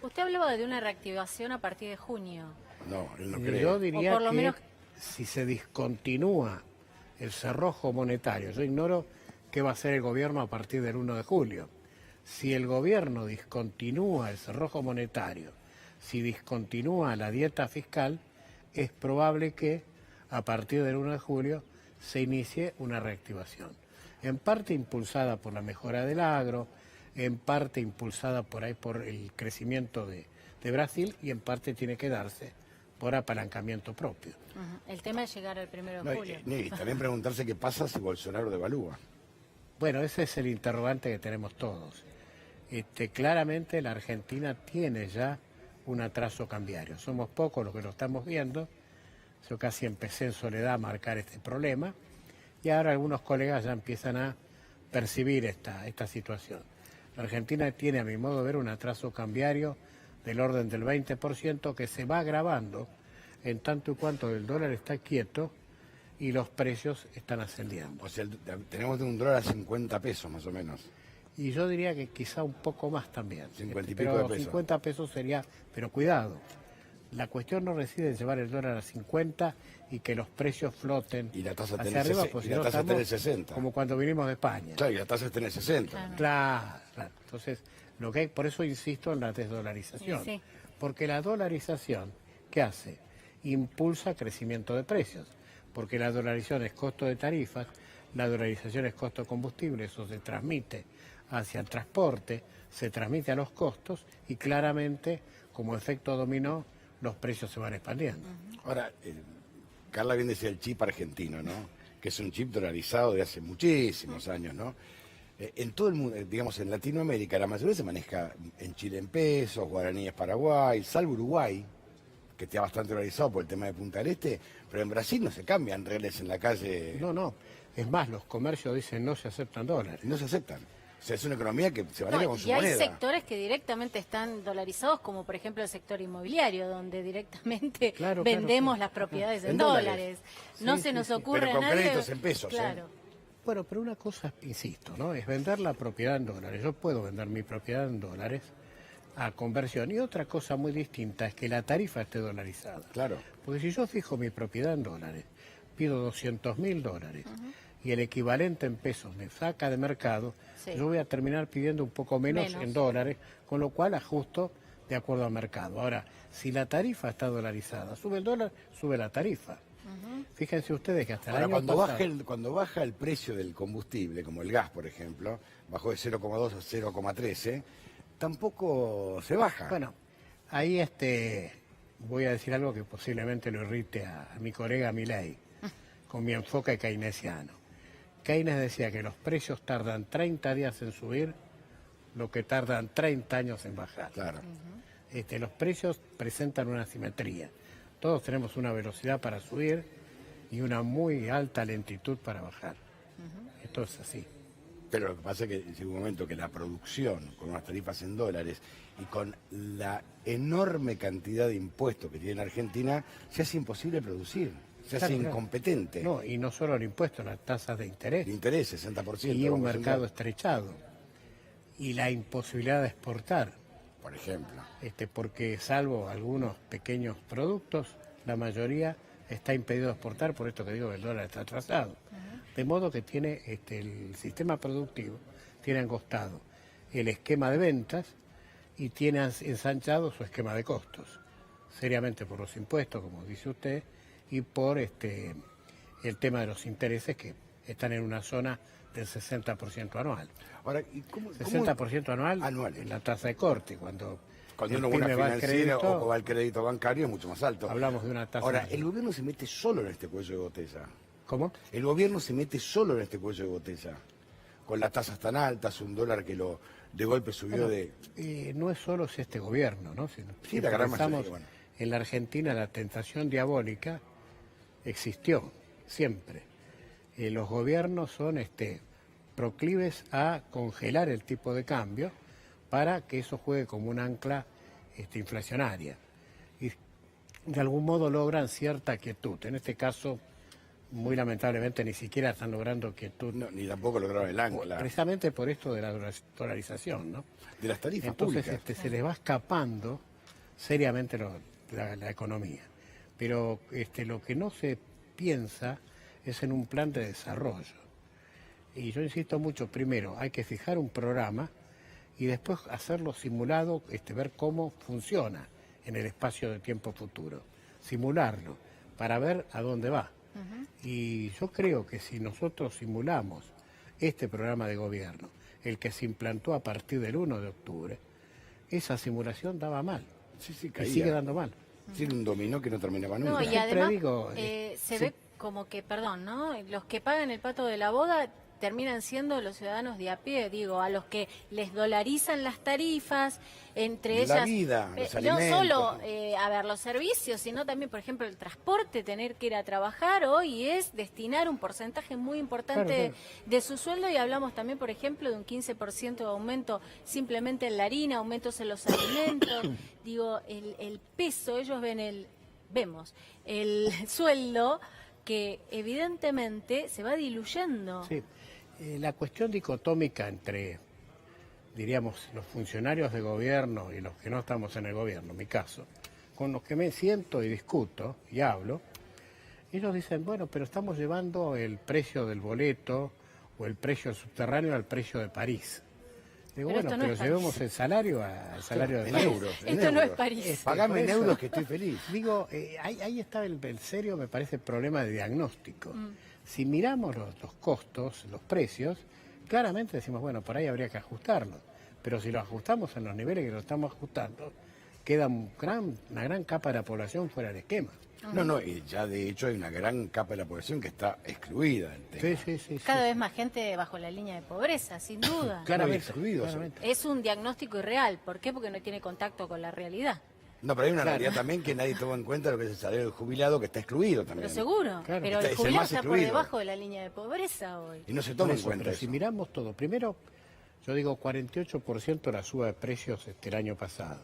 Usted hablaba de una reactivación a partir de junio. No, él no cree. Yo diría O por lo que menos... si se discontinúa el cerrojo monetario, yo ignoro qué va a hacer el gobierno a partir del 1 de julio. Si el gobierno discontinúa el cerrojo monetario, si discontinúa la dieta fiscal, es probable que a partir del 1 de julio se inicie una reactivación. En parte impulsada por la mejora del agro, en parte impulsada por ahí por el crecimiento de Brasil y en parte tiene que darse por apalancamiento propio. El tema es llegar al 1 de julio. Y también preguntarse qué pasa si Bolsonaro devalúa. Bueno, ese es el interrogante que tenemos todos. Claramente la Argentina tiene ya un atraso cambiario. Somos pocos los que lo estamos viendo. Yo casi empecé en soledad a marcar este problema y ahora algunos colegas ya empiezan a percibir esta situación. La Argentina tiene, a mi modo de ver, un atraso cambiario del orden del 20% que se va agravando en tanto y cuanto el dólar está quieto y los precios están ascendiendo. O sea, tenemos de un dólar a 50 pesos más o menos. Y yo diría que quizá un poco más también. 50 y pico pero de pesos. 50 pesos sería, pero cuidado, la cuestión no reside en llevar el dólar a 50 y que los precios floten Y la tasa hacia tiene arriba, 60, pues y si la no tasa estamos tiene 60. como cuando vinimos de España. Claro, y la tasa está en el 60. Claro. Entonces, lo que hay, por eso insisto en la desdolarización. Sí. Porque la dolarización, ¿qué hace? Impulsa crecimiento de precios. Porque la dolarización es costo de tarifas, la dolarización es costo de combustible, eso se transmite hacia el transporte, se transmite a los costos y claramente, como efecto dominó, los precios se van expandiendo. Ahora, Carla bien decía el chip argentino, ¿no? Que es un chip dolarizado de hace muchísimos años, ¿no? En todo el mundo, digamos, en Latinoamérica, la mayoría se maneja en Chile en pesos, guaraníes Paraguay, salvo Uruguay, que está bastante dolarizado por el tema de Punta del Este, pero en Brasil no se cambian reales en la calle. No. Es más, los comercios dicen no se aceptan dólares. No se aceptan. O sea, es una economía que se maneja con su y hay moneda. sectores que directamente están dolarizados, como por ejemplo el sector inmobiliario, donde directamente vendemos las propiedades en dólares. No se nos ocurre pero con a nadie... créditos en pesos. Claro. Bueno, pero una cosa, insisto, ¿no? Es vender la propiedad en dólares. Yo puedo vender mi propiedad en dólares a conversión. Y otra cosa muy distinta es que la tarifa esté dolarizada. Claro. Porque si yo fijo mi propiedad en dólares, pido $200.000 y el equivalente en pesos me saca de mercado, yo voy a terminar pidiendo un poco menos en dólares, con lo cual ajusto de acuerdo al mercado. Ahora, si la tarifa está dolarizada, sube el dólar, sube la tarifa. Fíjense ustedes que hasta el año pasado... Cuando baja el precio del combustible, como el gas, por ejemplo, bajó de 0,2 a 0,13, tampoco se baja. Bueno, ahí voy a decir algo que posiblemente lo irrite a mi colega Milei, con mi enfoque keynesiano. Keynes decía que los precios tardan 30 días en subir, lo que tardan 30 años en bajar. Claro. Los precios presentan una simetría. Todos tenemos una velocidad para subir y una muy alta lentitud para bajar. Esto es así. Pero lo que pasa es que llega un momento que la producción, con unas tarifas en dólares y con la enorme cantidad de impuestos que tiene Argentina, se hace imposible producir, se hace incompetente. No, y no solo el impuesto, las tasas de interés. El interés, 60%. Y un mercado estrechado. Y la imposibilidad de exportar. Por ejemplo. Porque salvo algunos pequeños productos, la mayoría está impedido de exportar, por esto que digo que el dólar está atrasado. De modo que tiene el sistema productivo, tiene angostado el esquema de ventas y tiene ensanchado su esquema de costos, seriamente por los impuestos, como dice usted, y por el tema de los intereses que están en una zona del 60% anual. Ahora, ¿y cómo, 60% anual en la tasa de corte, cuando uno va a financiera o va al crédito bancario es mucho más alto. Hablamos de una tasa. Ahora, el gobierno se mete solo en este cuello de botella. ¿Cómo? El gobierno se mete solo en este cuello de botella. Con las tasas tan altas, un dólar que de golpe subió no es solo este gobierno, ¿no? Si la gran mayoría, en la Argentina la tentación diabólica existió siempre. Los gobiernos son proclives a congelar el tipo de cambio para que eso juegue como un ancla inflacionaria. Y de algún modo logran cierta quietud. En este caso muy lamentablemente ni siquiera están logrando quietud. No, ni tampoco lograron el ancla. Precisamente por esto de la dolarización, ¿no? De las tarifas Entonces públicas. se les va escapando seriamente la economía. Pero lo que no se piensa es en un plan de desarrollo. Y yo insisto mucho, primero hay que fijar un programa y después hacerlo simulado, ver cómo funciona en el espacio de tiempo futuro. Simularlo para ver a dónde va. Y yo creo que si nosotros simulamos este programa de gobierno, el que se implantó a partir del 1 de octubre, esa simulación daba mal. Sí, y caía. sigue dando mal. Sí, era un dominó que no terminaba nunca. No, y Siempre además digo, se ve como que, perdón, ¿no? Los que pagan el pato de la boda terminan siendo los ciudadanos de a pie, digo, a los que les dolarizan las tarifas, entre La ellas vida, los no alimentos. solo a ver los servicios, sino también, por ejemplo, el transporte, tener que ir a trabajar hoy es destinar un porcentaje muy importante de su sueldo, y hablamos también, por ejemplo, de un 15% de aumento simplemente en la harina, aumentos en los alimentos, digo, el peso, ellos vemos el sueldo que evidentemente se va diluyendo. Sí. La cuestión dicotómica entre, diríamos, los funcionarios de gobierno y los que no estamos en el gobierno, en mi caso, con los que me siento y discuto y hablo, ellos dicen, bueno, pero estamos llevando el precio del boleto o el precio subterráneo al precio de París. Digo, Pero bueno, esto no pero es llevemos París. el salario al salario de En París. euros. Esto no es París. Pagame en Por eso. euros que estoy feliz. Digo, ahí está el serio, me parece, problema de diagnóstico. Si miramos los costos, los precios, claramente decimos, bueno, por ahí habría que ajustarlos. Pero si lo ajustamos en los niveles que lo estamos ajustando, queda una gran capa de la población fuera del esquema. No, y ya de hecho hay una gran capa de la población que está excluida del tema. Sí. Cada vez más gente bajo la línea de pobreza, sin duda. Claramente, excluidos. claramente. Es un diagnóstico irreal. ¿Por qué? Porque no tiene contacto con la realidad. No, pero hay una realidad también que nadie toma en cuenta, lo que es el salario del jubilado, que está excluido también. Pero seguro. Claro. Pero Es el el jubilado más está por excluido. debajo de la línea de pobreza hoy. Y no se Por toma en eso, cuenta pero eso. si miramos todo, primero, yo digo 48% la suba de precios el año pasado.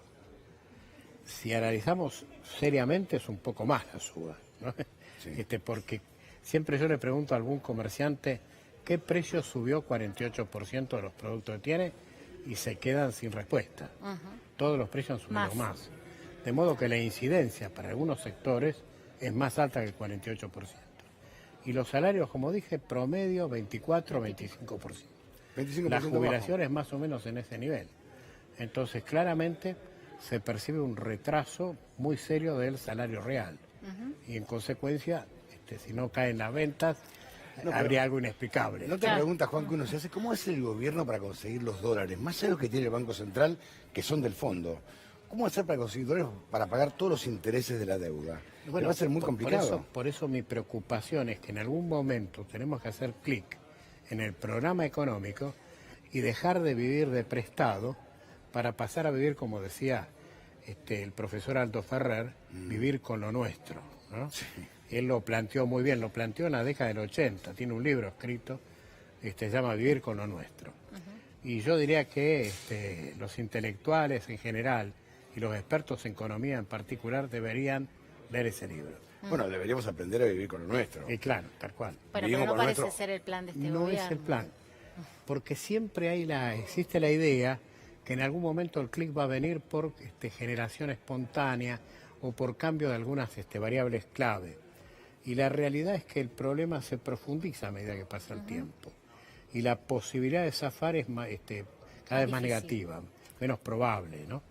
Si analizamos seriamente es un poco más la suba, ¿no? Sí. Porque siempre yo le pregunto a algún comerciante qué precio subió 48% de los productos que tiene y se quedan sin respuesta. Todos los precios han subido más. De modo que la incidencia para algunos sectores es más alta que el 48%. Y los salarios, como dije, promedio 24-25%. 25% Las bajo. jubilaciones más o menos en ese nivel. Entonces, claramente se percibe un retraso muy serio del salario real. Y en consecuencia, si no caen las ventas, habría algo inexplicable. No te preguntas, Juan, que uno se hace, ¿cómo hace el gobierno para conseguir los dólares? Más allá de los que tiene el Banco Central, que son del fondo. ¿Cómo hacer para conseguir dólares para pagar todos los intereses de la deuda? Bueno, va a ser muy complicado. Por eso mi preocupación es que en algún momento tenemos que hacer clic en el programa económico y dejar de vivir de prestado para pasar a vivir, como decía el profesor Aldo Ferrer, vivir con lo nuestro, ¿no? Sí. Él lo planteó muy bien, lo planteó en la década del 80, tiene un libro escrito, se llama Vivir con lo nuestro. Y yo diría que los intelectuales en general y los expertos en economía en particular deberían leer ese libro. Bueno, deberíamos aprender a vivir con lo nuestro. Y claro, tal cual. Pero Vivimos no con parece nuestro- ser el plan de este No gobierno. es el plan, porque siempre existe la idea que en algún momento el clic va a venir por generación espontánea o por cambio de algunas variables clave. Y la realidad es que el problema se profundiza a medida que pasa el tiempo. Y la posibilidad de zafar es cada vez más difícil. negativa, menos probable, ¿no?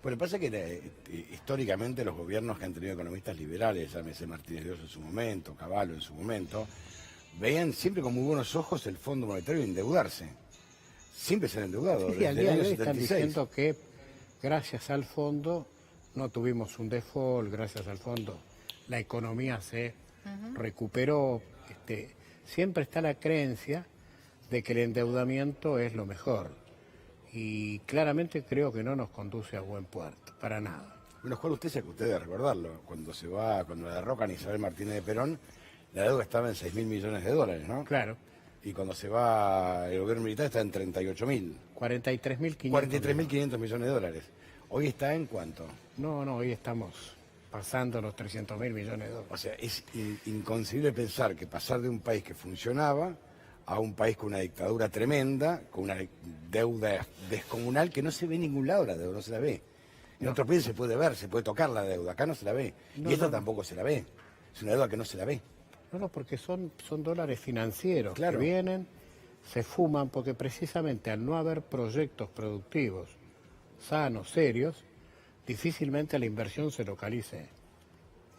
Bueno, pasa que históricamente los gobiernos que han tenido economistas liberales, llámese Martínez de Oz en su momento, Cavallo en su momento, veían siempre con muy buenos ojos el Fondo Monetario endeudarse. Siempre se han endeudado, Sí, desde al el día año de hoy están 76. diciendo que gracias al fondo no tuvimos un default, gracias al fondo la economía se recuperó. Siempre está la creencia de que el endeudamiento es lo mejor y claramente creo que no nos conduce a buen puerto, para nada. Bueno, Juan, usted debe recordarlo, cuando la derrocan Isabel Martínez de Perón, la deuda estaba en 6.000 millones de dólares, ¿no? Claro, Y cuando se va el gobierno militar está en 38.000. 43.500. 43.500 millones de dólares. Hoy está en cuánto. No, hoy estamos pasando los 300.000 millones de dólares. O sea, es inconcebible pensar que pasar de un país que funcionaba a un país con una dictadura tremenda, con una deuda descomunal que no se ve en ningún lado, la deuda no se la ve. En otros países se puede ver, se puede tocar la deuda, acá no se la ve. Y esta tampoco se la ve. Es una deuda que no se la ve. No, porque son dólares financieros Claro. que vienen, se fuman, porque precisamente al no haber proyectos productivos sanos, serios, difícilmente la inversión se localice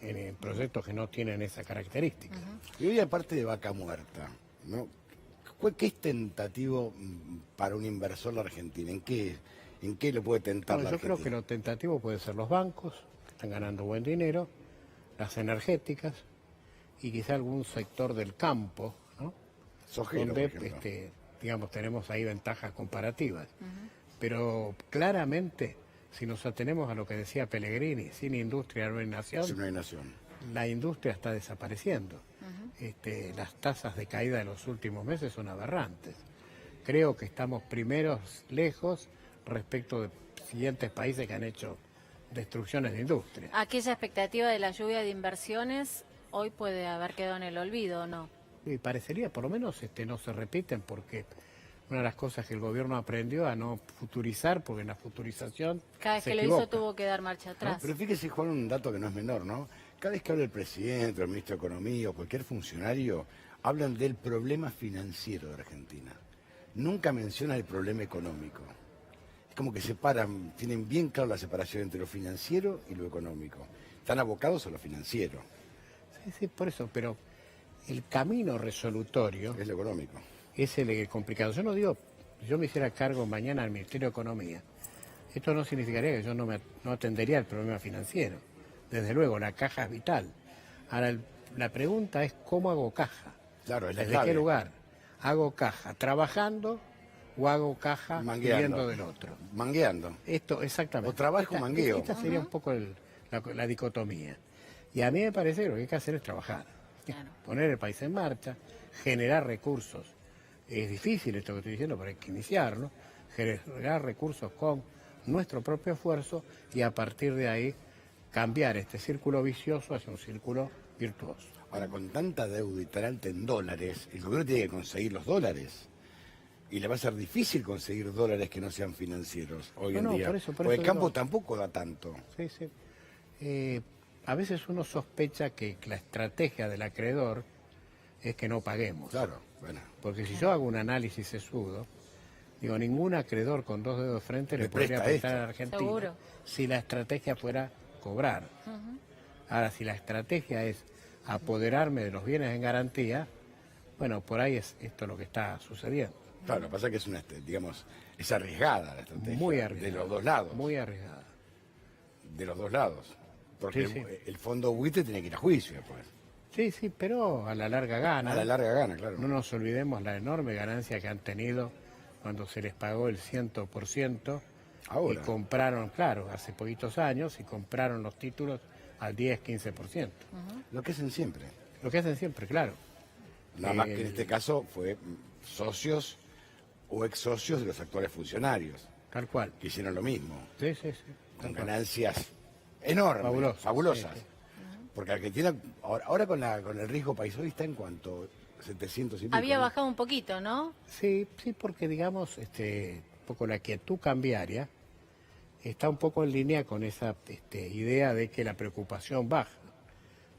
en proyectos que no tienen esa característica. Y hoy, aparte de vaca muerta, ¿no? ¿Qué es tentativo para un inversor la Argentina? ¿En qué lo puede tentar Bueno, la yo Argentina? creo que lo tentativo puede ser los bancos, que están ganando buen dinero, las energéticas y quizá algún sector del campo, ¿no? Sojero, Donde, por ejemplo. digamos, tenemos ahí ventajas comparativas. Pero claramente, si nos atenemos a lo que decía Pellegrini, sin industria no hay nación, Si no hay nación. la industria está desapareciendo. Las tasas de caída de los últimos meses son aberrantes. Creo que estamos primeros lejos respecto de siguientes países que han hecho destrucciones de industria. Aquella expectativa de la lluvia de inversiones hoy puede haber quedado en el olvido, ¿o no? Y parecería, por lo menos, no se repiten, porque una de las cosas que el gobierno aprendió a no futurizar, porque en la futurización Cada vez se que lo equivoca. hizo tuvo que dar marcha atrás. Pero fíjese, Juan, un dato que no es menor, ¿no? Cada vez que habla el presidente, el ministro de Economía o cualquier funcionario, hablan del problema financiero de Argentina. Nunca mencionan el problema económico. Es como que separan, tienen bien claro la separación entre lo financiero y lo económico. Están abocados a lo financiero, Sí, por eso, pero el camino resolutorio es lo económico. es el complicado. Yo no digo, si yo me hiciera cargo mañana al Ministerio de Economía, esto no significaría que yo no atendería el problema financiero. Desde luego, la caja es vital. Ahora, la pregunta es cómo hago caja. Claro, es la ¿Desde clave. qué lugar? ¿Hago caja trabajando o hago caja viviendo del otro? Mangueando. Esto, exactamente. O trabajo o mangueo. Esta sería un poco la dicotomía. Y a mí me parece que lo que hay que hacer es trabajar. Claro. Poner el país en marcha, generar recursos. Es difícil esto que estoy diciendo, pero hay que iniciarlo. Generar recursos con nuestro propio esfuerzo y a partir de ahí cambiar este círculo vicioso hacia un círculo virtuoso. Ahora, con tanta deuda y tan alta en dólares, el gobierno tiene que conseguir los dólares. Y le va a ser difícil conseguir dólares que no sean financieros hoy en día. Por eso Porque el campo digo- tampoco da tanto. Sí, sí. A veces uno sospecha que la estrategia del acreedor es que no paguemos. Claro, bueno. Porque si yo hago un análisis sesudo, digo, ningún acreedor con dos dedos de frente le Le podría presta prestar esto. a la Argentina Seguro. si la estrategia fuera cobrar. Ahora, si la estrategia es apoderarme de los bienes en garantía, bueno, por ahí es esto lo que está sucediendo. Claro, lo que pasa es que es una, digamos, es arriesgada la estrategia. Muy arriesgada. De los dos lados. Muy arriesgada. De los dos lados. Porque Sí, sí. el fondo buitre tiene que ir a juicio después. Sí, sí, pero a la larga gana. A la larga gana, claro. No nos olvidemos la enorme ganancia que han tenido cuando se les pagó el 100% Ahora. y compraron, claro, hace poquitos años, y compraron los títulos al 10-15%. Lo que hacen siempre. Lo que hacen siempre, claro. Nada más que en este caso fue socios o ex socios de los actuales funcionarios, Tal cual. que hicieron lo mismo, Sí, sí, sí. con Tal cual. ganancias enormes, fabulosas. Sí, sí. Porque Argentina, ahora con el riesgo país, hoy está en cuanto 700 y pico. Había ¿no? bajado un poquito, ¿no? Sí, sí, porque digamos, un poco la quietud cambiaria está un poco en línea con esa idea de que la preocupación baja.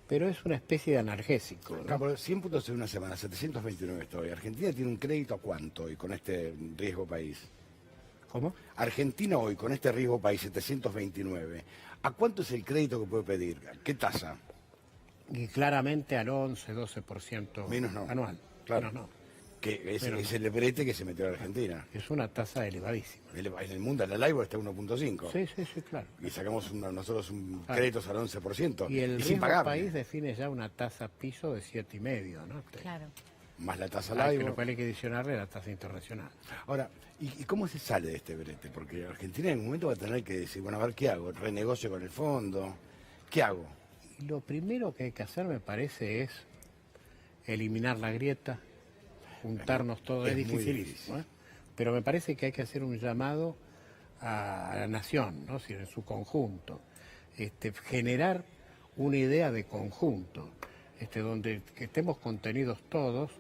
Pero es una especie de analgésico, ¿no? Claro, 100 puntos en una semana, 729 estoy. ¿Argentina tiene un crédito a cuánto hoy con este riesgo país? ¿Cómo? Argentina hoy con este riesgo país, 729. ¿A cuánto es el crédito que puede pedir? ¿Qué tasa? Y claramente al 11-12% Menos no. anual. Claro. Menos no. Que es, Pero es el brete que se metió a la Argentina. Es una tasa elevadísima. En el mundo, la LIBOR está a 1.5. Sí, sí, sí, claro. Y sacamos nosotros un Claro. créditos al 11%. Y el es riesgo impagable. país define ya una tasa piso de 7,5, ¿no? Claro. Más la tasa Que LIBOR. lo cual hay que adicionarle la tasa internacional. Ahora, ¿y cómo se sale de este brete? Porque Argentina en un momento va a tener que decir, bueno, a ver qué hago, renegocio con el fondo, ¿qué hago? Y lo primero que hay que hacer, me parece, es eliminar la grieta, juntarnos todos. Es es muy dificilísimo, difícil. ¿eh? Pero me parece que hay que hacer un llamado a la nación, ¿no? Es decir, en su conjunto. Generar una idea de conjunto, donde que estemos contenidos todos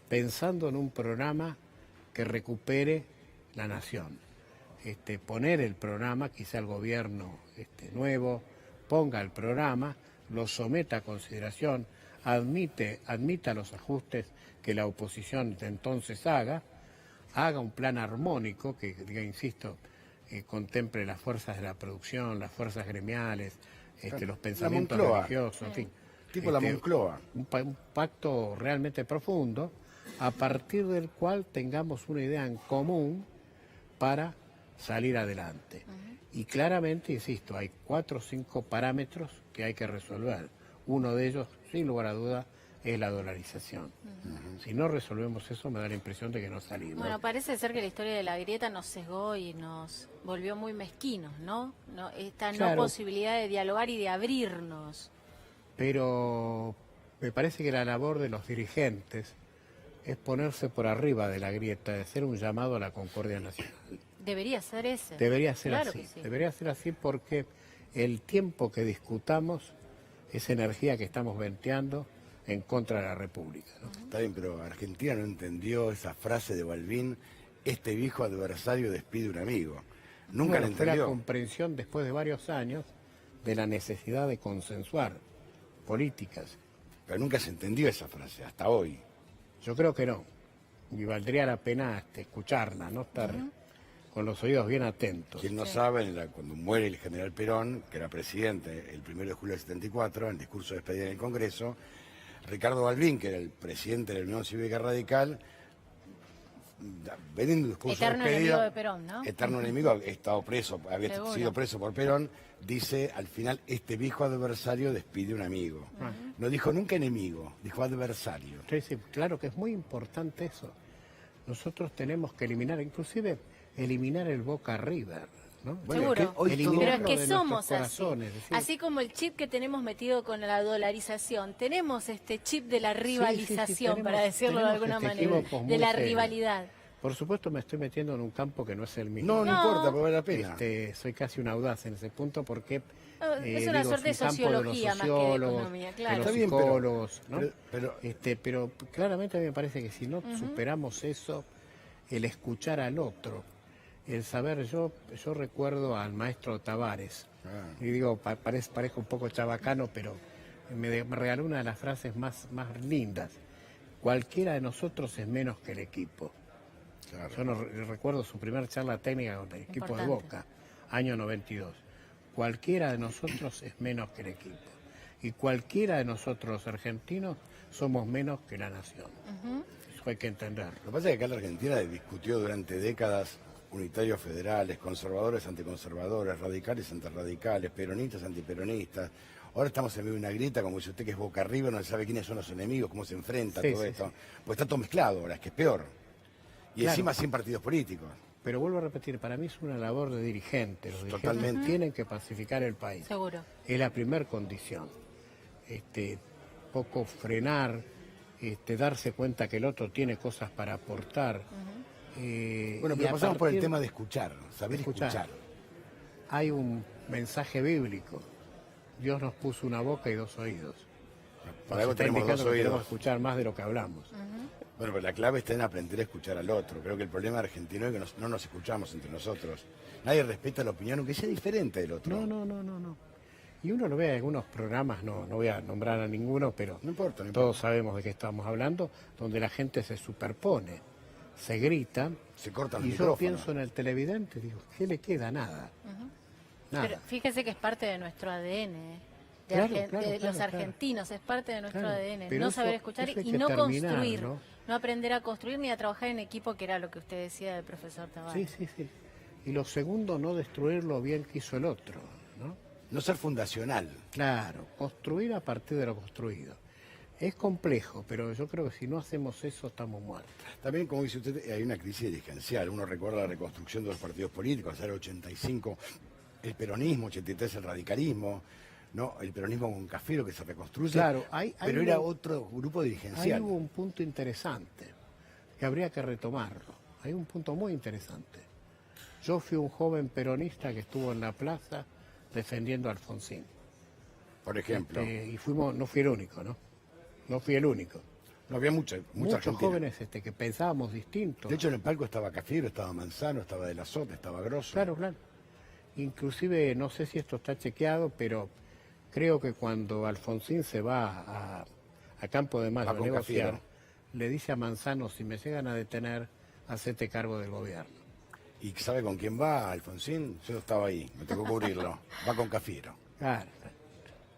pensando en un programa que recupere la nación. Poner el programa, quizá el gobierno nuevo ponga el programa, lo someta a consideración, admita los ajustes que la oposición de entonces haga un plan armónico que, insisto, contemple las fuerzas de la producción, las fuerzas gremiales, los pensamientos religiosos, en fin. Tipo la Moncloa. Un pacto realmente profundo, a partir del cual tengamos una idea en común para salir adelante. Y claramente, insisto, hay 4 o 5 parámetros que hay que resolver. Uno de ellos, sin lugar a duda, es la dolarización. Si no resolvemos eso, me da la impresión de que no salimos. Bueno, parece ser que la historia de la grieta nos sesgó y nos volvió muy mezquinos, ¿no? Esta no posibilidad de dialogar y de abrirnos. Pero me parece que la labor de los dirigentes es ponerse por arriba de la grieta, de hacer un llamado a la concordia nacional. Debería ser ese. Debería ser claro así. Que sí. Debería ser así porque el tiempo que discutamos es energía que estamos venteando en contra de la República, ¿no? Está bien, pero Argentina no entendió esa frase de Balbín, este viejo adversario despide un amigo. Nunca la Fue la entendió. comprensión después de varios años de la necesidad de consensuar políticas. Pero nunca se entendió esa frase, hasta hoy. Yo creo que no. Y valdría la pena escucharla, no estar con los oídos bien atentos. Quien no sabe, cuando muere el general Perón, que era presidente el 1 de julio del 74, en el discurso de despedida en el Congreso, Ricardo Balbín, que era el presidente de la Unión Cívica Radical, vendiendo un discurso eterno de despedida, enemigo de Perón, ¿no? eterno enemigo, estado preso, había Seguro. sido preso por Perón, dice al final, este viejo adversario despide un amigo. No dijo nunca enemigo, dijo adversario. Sí, sí, claro que es muy importante eso. Nosotros tenemos que eliminar, inclusive eliminar el Boca River, ¿no? Bueno, Seguro. es que hoy Eliminarlo Pero es de que nuestros somos así. corazones, es decir, Así como el chip que tenemos metido con la dolarización, tenemos este chip de la rivalización, para decirlo de alguna manera, de la rivalidad. Por supuesto me estoy metiendo en un campo que no es el mismo. No, no importa, pero vale la pena. Soy casi un audaz en ese punto porque Es una suerte de es un campo sociología los más que de sociólogos, economía, de claro. los Está bien, psicólogos, ¿no? pero Claramente a mí me parece que si no superamos eso, el escuchar al otro, el saber, yo recuerdo al maestro Tavares, y digo, parezco un poco chabacano, pero me regaló una de las frases más lindas: cualquiera de nosotros es menos que el equipo. claro. Yo no recuerdo su primera charla técnica con el equipo de Importante. Boca, año 92. Cualquiera de nosotros es menos que el equipo. Y cualquiera de nosotros los argentinos somos menos que la nación. Eso hay que entenderlo. Lo que pasa es que acá la Argentina discutió durante décadas unitarios federales, conservadores anticonservadores, radicales antirradicales, peronistas antiperonistas. Ahora estamos en medio de una grieta, como dice usted, que es Boca arriba, no se sabe quiénes son los enemigos, cómo se enfrenta Sí, todo sí, esto. sí. Pues está todo mezclado ahora, es que es peor. Y Claro. encima 100 partidos políticos. Pero vuelvo a repetir, para mí es una labor de dirigentes. Los dirigentes Totalmente. tienen que pacificar el país. Seguro. Es la primer condición. Poco frenar, darse cuenta que el otro tiene cosas para aportar. Bueno, y pero a pasamos por el partir- tema de escuchar, saber escuchar. Hay un mensaje bíblico. Dios nos puso una boca y 2 oídos. Para Nos algo está tenemos indicando 2 que tenemos oídos. que escuchar más de lo que hablamos. Bueno, pero la clave está en aprender a escuchar al otro. Creo que el problema argentino es que no nos escuchamos entre nosotros. Nadie respeta la opinión, aunque sea diferente del otro. No. Y uno lo ve en algunos programas, no voy a nombrar a ninguno, pero No importa, no todos sabemos de qué estamos hablando, donde la gente se superpone, se grita. Se cortan los Y yo micrófonos. pienso en el televidente, digo, ¿qué le queda? Nada. Nada. Pero fíjese que es parte de nuestro ADN, de, Claro, de claro, los claro. argentinos, es parte de nuestro Claro, ADN. pero No eso- saber escuchar eso hay y que no terminar, construir, ¿no? aprender a construir ni a trabajar en equipo, que era lo que usted decía del profesor Tavares. Sí. Y lo segundo, no destruir lo bien que hizo el otro, ¿no? No ser fundacional. Claro, construir a partir de lo construido. Es complejo, pero yo creo que si no hacemos eso estamos muertos. También, como dice usted, hay una crisis dirigencial. Uno recuerda la reconstrucción de los partidos políticos, el 85 el peronismo, 83 el radicalismo, ¿no? El peronismo con Cafiero que se reconstruye. Claro, pero era otro grupo Ahí dirigencial. hubo un punto interesante que habría que retomarlo. Hay un punto muy interesante. Yo fui un joven peronista que estuvo en la plaza defendiendo a Alfonsín. Por ejemplo. Y no fui el único, ¿no? No fui el único. No había mucha Muchos Argentina. jóvenes que pensábamos distinto. De hecho, en el palco estaba Cafiero, estaba Manzano, estaba De la Sota, estaba Grosso. Claro, claro. Inclusive, no sé si esto está chequeado, pero creo que cuando Alfonsín se va a Campo de Mayo Va a con negociar, Cafiero. le dice a Manzano, si me llegan a detener, hacete cargo del gobierno. ¿Y sabe con quién va, Alfonsín? Yo estaba ahí, me tocó cubrirlo. Va con Cafiero. Claro.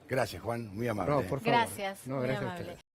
Gracias, Juan, muy amable. No, por favor. Gracias, No, muy gracias a amable. ustedes.